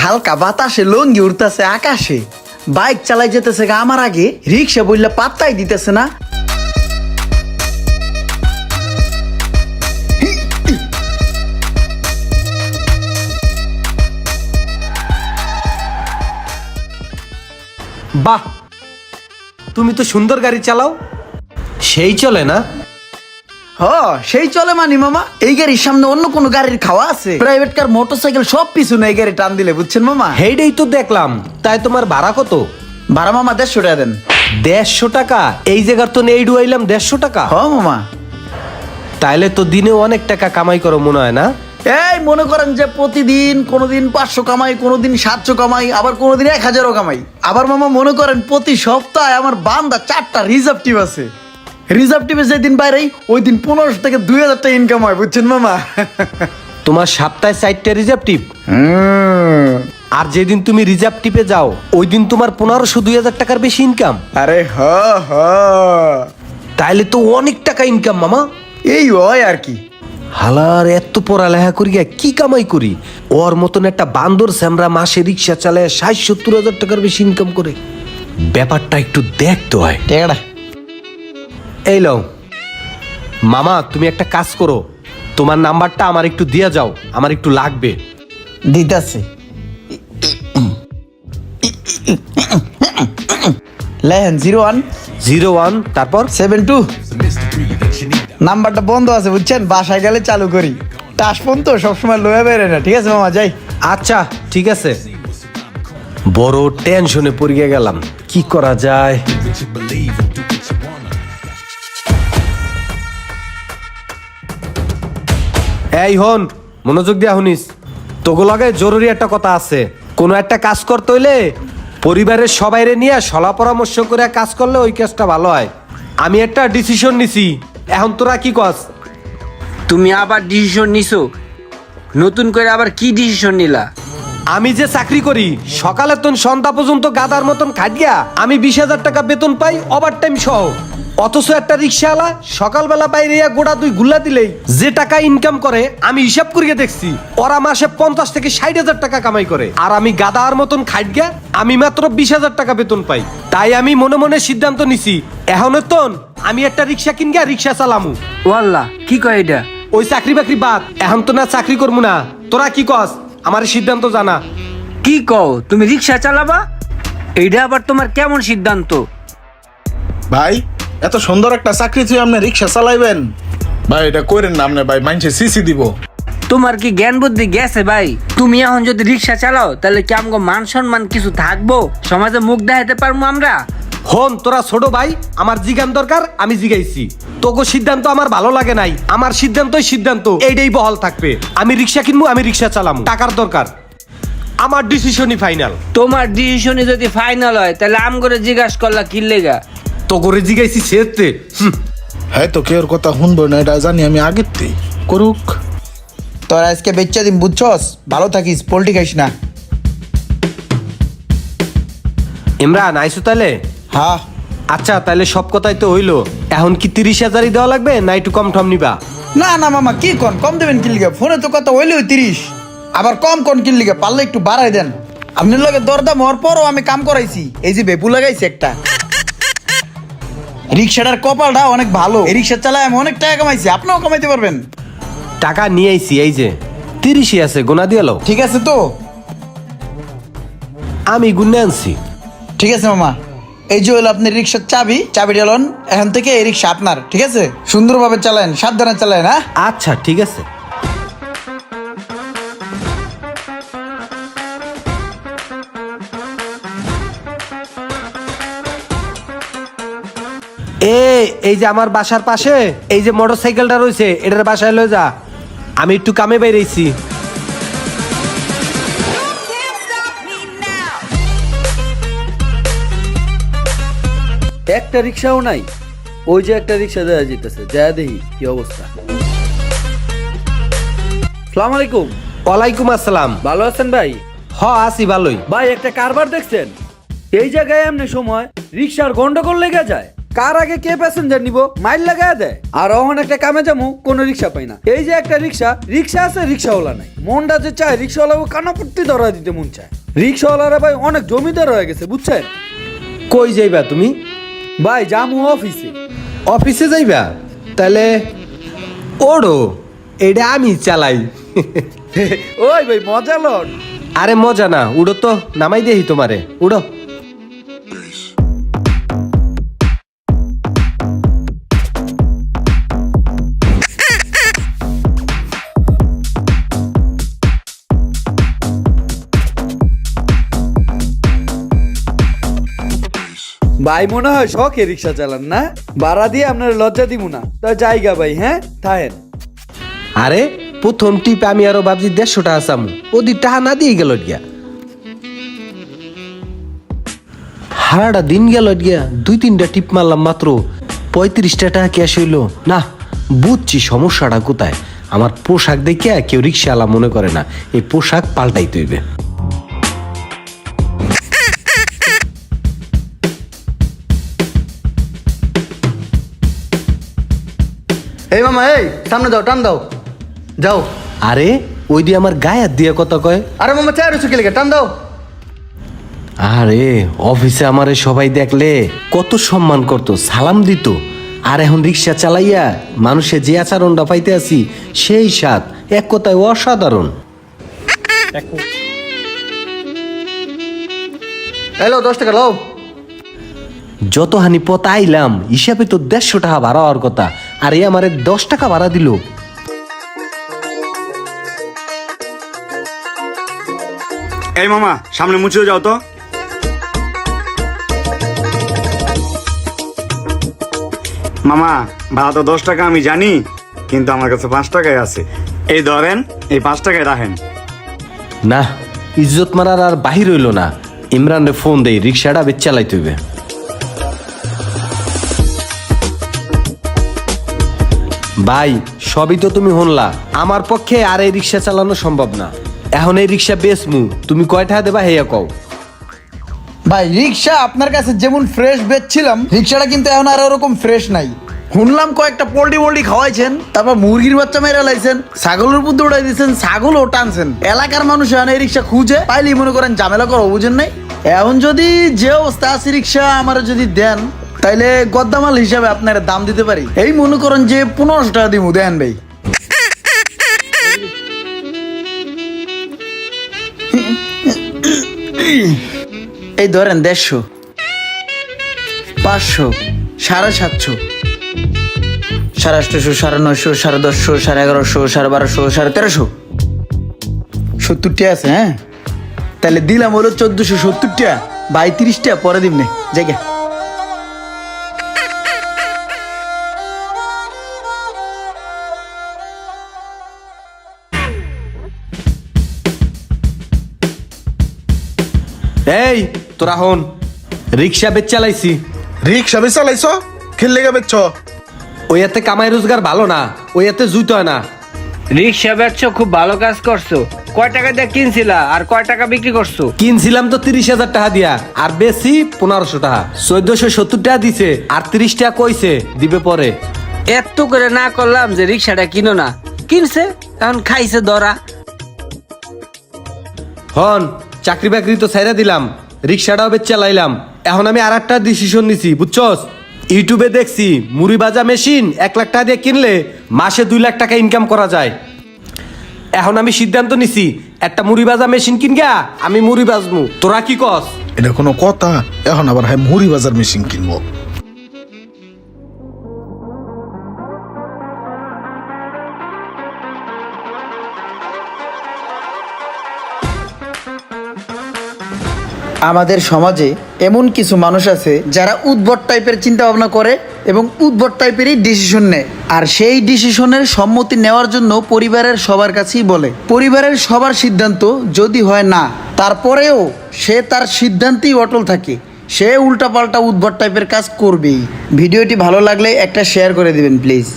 হালকা বাতাসে লঙ্গি উঠতেছে আকাশে, বাইক চালাই যেতেছে গা আমার আগে, রিক্সা বললে পাত্তাই দিতেছে না। বাহ, তুমি তো সুন্দর গাড়ি চালাও। সেই চলে না? হ, সেই চলে মানি মামা। এই গাড়ির সামনে অন্য কোনো গাড়ির খাওয়া আছে? প্রাইভেট কার, মোটরসাইকেল সব পিছনে এই গাড়ি টান দিলে, বুঝছেন মামা? হেইডেই তো দেখলাম। তাই তোমার ভাড়া কত? ভাড়া মামা 150 টাকা দেন। 150 টাকা? এই জায়গার তো নেই ডুয়াইলাম 150 টাকা। হ মামা। তাইলে তো দিনে অনেক টাকা কামাই করো মনে হয় না? এই মনে করেন যে প্রতিদিন কোনোদিন 500 কামাই, কোনোদিন 700 কামাই, আবার কোনোদিন 1000 কামাই। আবার মামা মনে করেন প্রতি সপ্তাহে আমার বান্দা 4টা রিজার্ভ টিপ আছে। রিজার্ভ টিপে যেদিন বাইরে ওই দিন 1500 থেকে 2000 টাকা ইনকাম হয়, বুঝছেন মামা? তোমার সপ্তাহে 4টা রিজার্ভ টিপ? আর যেদিন তুমি রিজার্ভ টিপে যাও ওই দিন তোমার 1500-2000 টাকার বেশি ইনকাম। আরে হ হ, তাইলে তো অনেক টাকা ইনকাম মামা। এই হয় আর কি। হালার এত পড়ালেখা করি কি কামাই করি? ওর মতন একটা বান্দর স্যামরা মাসে রিক্সা চালায় 60-70 হাজার টাকার বেশি ইনকাম করে। ব্যাপারটা একটু দেখতে হয়। টেকাটা এই লও মামা, তুমি একটা কাজ করো, তোমার নাম্বারটা আমার একটু দিয়ে যাও, আমার একটু লাগবে। দিতেছে। লেহেন 01 তারপর 0172। নাম্বারটা বন্ধ আছে বুঝছেন, বাসায় গেলে চালু করি। টাসফোন তো সবসময় লয়ে বেড়ে না। ঠিক আছে মামা, যাই। আচ্ছা ঠিক আছে। বড় টেনশনে পড়িয়ে গেলাম, কি করা যায়? এই হন, মনোযোগ দিয়া শুনিস। তোগো লগে জরুরি একটা কথা আছে। কোনো একটা কাজ করতে হইলে পরিবারের সবাইরে নিয়ে সলা পরামর্শ করে কাজ করলে ওই কাজটা ভালো হয়। আমি একটা ডিসিশন নিছি, এখন তোরা কি কস? তুমি আবার ডিসিশন নিছো? নতুন করে আবার কি ডিসিশন নিলা? আমি যে চাকরি করি, সকালে তো সন্ধ্যা পর্যন্ত গাদার মতন খাটিয়া আমি 20,000 টাকা বেতন পাই, ওভার টাইম সহ। অথচ একটা রিক্সাওয়ালা সকালবেলা বাইরে গোড়া 2 গুল্লা দিলেই যে টাকা ইনকাম করে, আমি হিসাব করিয়ে দেখছি ওরা মাসে 50 থেকে 60,000 টাকা কামাই করে। আর আমি গাদার মতন খাটিয়া আমি মাত্র 20,000 টাকা বেতন পাই। তাই আমি মনে মনে সিদ্ধান্ত নিছি, এখন তো আমি একটা রিক্সা কিনগা রিক্সা চালামু। ওয়াল্লাহ, কি কয় এটা? ওই চাকরি বাকরি বাদ, এখন তো না চাকরি করবো না। তোরা কি কস? আমার সিদ্ধান্ত জানা। কি কও, তুমি রিক্সা চালাবা? এইটা আবার তোমার কেমন সিদ্ধান্ত? ভাই, এত সুন্দর একটা চাকরি তুই আপনি রিক্সা চালাইবেন? ভাই এটা করেন না আপনি, ভাই মাইনছে সিসি দিব। তোমার কি জ্ঞান বুদ্ধি গেছে ভাই? তুমি এখন যদি রিক্সা চালাও তাহলে কি আমগো মান সম্মান কিছু থাকবো? সমাজে মুখ দেখাতে পারবো আমরা? হন, তোরা ছোট ভাই, আমার জিগান দরকার, আমি জিগাইছি। তোকে সিদ্ধান্ত আমার ভালো লাগে নাই, আমার সিদ্ধান্তই সিদ্ধান্ত, এইটাই বহাল থাকবে। আমি রিক্সা কিনবো, আমি রিক্সা চালামু, টাকার দরকার। আমার ডিসিশনই ফাইনাল। তোমার ডিসিশনই যদি ফাইনাল হয় তাহলে আম করে জিজ্ঞাসা করলা কি লেগা? তো করে জিগাইছি সেতে। হ্যাঁ, তো কেউ কথা শুনবো না এটা জানি আমি আগের থেকে। করুক। তোরা আজকে বেচ্চা দিন, বুঝছস? ভালো থাকিস, পোল্ট্রি খাইস না। ইমরান আইসো তাহলে? হ্যাঁ। আচ্ছা তাহলে সব কথাই তো হইলো। এখন কি 30,000ই দেওয়া লাগবে না একটু কম টম নিবা? না না মামা, কি কম দেবেন কি লিগে? ফোনে তো কথা হইলে 30, আবার কম কি লিগে? পারলে একটু বাড়াই দেন। আপনার লগে দরদাম হওয়ার পরও আমি কাম করাইছি। এই যে বেপু লাগাইছি একটা। রিক্সাটার কপালটা অনেক ভালো, এই রিক্সা চালায় আমি অনেক টাকা কামাইছি, আপনিও কামাইতে পারবেন। টাকা নিয়ে আইছি, এই যে 30ই আছে, গোনা দিয়ে লো। ঠিক আছে তো? আমি গুনে আনছি। ঠিক আছে মামা, এই যে হলো আপনার রিক্সার চাবিটা লন। এখন থেকে এই রিক্সা আপনার, ঠিক আছে? সুন্দরভাবে চালায়েন, সাবধানে চালায়েন। হ্যাঁ আচ্ছা ঠিক আছে। এই যে আমার বাসার পাশে এই যে মোটরসাইকেলটা রয়েছে, এটার বাসায় লয়ে যা, আমি একটু কামে বাইরেছি। একটা রিক্সাও নাই। ওই যে একটা রিক্সা দেওয়া যেতেছে, যা দেখি কি অবস্থা। সালাম আলাইকুম। ওয়ালাইকুম আসসালাম। ভালো আছেন ভাই? হ আছি ভালোই। ভাই একটা কারবার দেখছেন? এই জায়গায় এমনি সময় রিক্সার গন্ডগোল লেগে যায়। কার আগে কে প্যাসেঞ্জার নিব মাইল লাগায় দেয়। আর অহন একটা কামে যামু কোনো রিক্সা পাই না। এই যে একটা রিক্সা আছে, রিক্সাওয়ালা নাই। মনটা যে চায় রিক্সাওয়ালা কানাপট্টি ধরা দিতে মন চায়। রিক্সাওয়ালারা ভাই অনেক জমিদার হয়ে গেছে বুঝছেন। কই যাইবা তুমি? ভাই যামু অফিসে। অফিসে যাইবা? তাহলে ওড়ো, এটা আমি চালাই। ওই ভাই মজা লন। আরে মজা না, উড়ো তো, নামাই দেহি তোমারে, উড়ো। ভাই মনে হয় শখে রিক্সা চালান না? ভাড়া দিয়ে আপনার লজ্জা দিব না। তা জায়গা ভাই, হ্যাঁ থাহেন। আরে প্রথম টিপ আমি আরো ভাবছি 150 টাকা চামু, ওদি টাকা না দিয়ে গেল গিয়া। হারাটা দিন গেল গিয়া, 2-3টা টিপ মারলাম মাত্র, 35 টাকা ক্যাশ হইলো না। বুঝছি সমস্যাটা কোথায়। আমার পোশাক দেখে কেউ রিক্সাওয়ালা মনে করে না, এই পোশাক পাল্টাইতে হইবে। এই মামা, এই সামনে যাও, টান দাও, যাও। আরে ওই দিয়ে আমার গায়ে হাত দিয়ে কথা কয়। আরে মামা চায় রয়েছে কে লেগে, টান দাও। আরে অফিসে আমারে সবাই দেখলে কত সম্মান করতো, সালাম দিত। আর এখন রিক্সা চালাইয়া মানুষে যে আচরণটা পাইতে আছি, সেই স্বাদ এক কথায় অসাধারণ। এলো 10 টাকা লাও। যত হানি পথ আইলাম, হিসাবে তো 150 টাকা ভাড়া হওয়ার কথা, আর এ আমারে 10 টাকা ভাড়া দিল। এই মামা সামনে মুছে যাও তো। মামা ভাড়া তো 10 টাকা আমি জানি, কিন্তু আমার কাছে 5 টাকাই আছে। এই ধরেন, এই 5 টাকায় রাখেন। না, ইজ্জত মারার আর বাহির হইল না। ইমরানরে ফোন দেই, রিক্সাটা বেচ চালাইতে হইবে। ভাই সবই তো তুমি শুনলা, আমার পক্ষে আর এই রিক্সা চালানো সম্ভব না। এখন এই রিক্সা বেচমু, তুমি কয় টাকা দেবা হেয়া কও। ভাই রিক্সা আপনার কাছে যেমন ফ্রেশ বেচছিলাম, রিক্সাটা কিন্তু এখন আর ওরকম ফ্রেশ নাই। শুনলাম কয়েকটা পোল্ট্রি খাওয়াইছেন, তারপর মুরগির বাচ্চা মেরে লাইছেন, ছাগলের উপর উড়াই দিয়েছেন, ছাগলও টানছেন। এলাকার মানুষ এখন এই রিক্সা খুঁজে পাইলেই মনে করেন ঝামেলা করো, বুঝেন নাই? এখন যদি যে অবস্থা আছে রিক্সা আমার যদি দেন, তাইলে গদ্দামাল হিসাবে আপনার দাম দিতে পারি। এই মনে করেন যে 1500 টাকা দিব, দেন ভাই। এই ধরেন 150, 500, 750, 850, 950, 1050, 1150, 1250, 1350, 70 টাকা আছে। হ্যাঁ তাহলে দিলাম হলো 1470 টাকা, 32 টাকা পরে দিম নে জায়গা। এই তোরা হন, রিক্সা বেচ চালাইছি। রিক্সা বেচা লাইছ, খেললে গে বেচছ? ওই এতে কামাই রোজগার ভালো না, ওই এতে জুইতে হয় না। রিক্সা বেচছো, খুব ভালো কাজ করছো। কয় টাকা দিয়ে কিনছিলা আর কয় টাকা বিক্রি করছো? কিনছিলাম তো 30,000 টাকা দিয়া, আর বেশি 1500 টাকা। 1470 টাকা দিছে, আর 30 টাকা কইছে দিবে পরে। এত করে না করলাম যে রিক্সাটা কিনো না, কিনছে, এখন খাইছে ধরা। হন চাকরি বাকরি তো ছাইরা দিলাম, রিক্সাটাও বেচ চালাইলাম। এখন আমি আর একটা ডিসিশন নিছি, বুঝছস? ইউটিউবে দেখছি মুড়ি ভাজা মেশিন 1 লাখ টাকা দিয়ে কিনলে মাসে 2 লাখ টাকা ইনকাম করা যায়। এখন আমি সিদ্ধান্ত নিছি, একটা মুড়ি ভাজা মেশিন কিনগা আমি মুড়ি ভাজমু। তোরা কি কস? এটা কোনো কথা? এখন আবার হ্যাঁ মুড়ি বাজার মেশিন কিনবো? আমাদের সমাজে এমন কিছু মানুষ আছে যারা উদ্ভট টাইপের চিন্তা ভাবনা করে এবং উদ্ভট টাইপেরই ডিসিশন নেয়। আর সেই ডিসিশনের সম্মতি নেওয়ার জন্য পরিবারের সবার কাছেই বলে। পরিবারের সবার সিদ্ধান্ত যদি হয় না, তারপরেও সে তার সিদ্ধান্তেই অটল থাকে। সে উল্টাপাল্টা উদ্ভট টাইপের কাজ করবেই। ভিডিওটি ভালো লাগলে একটা শেয়ার করে দিবেন প্লিজ।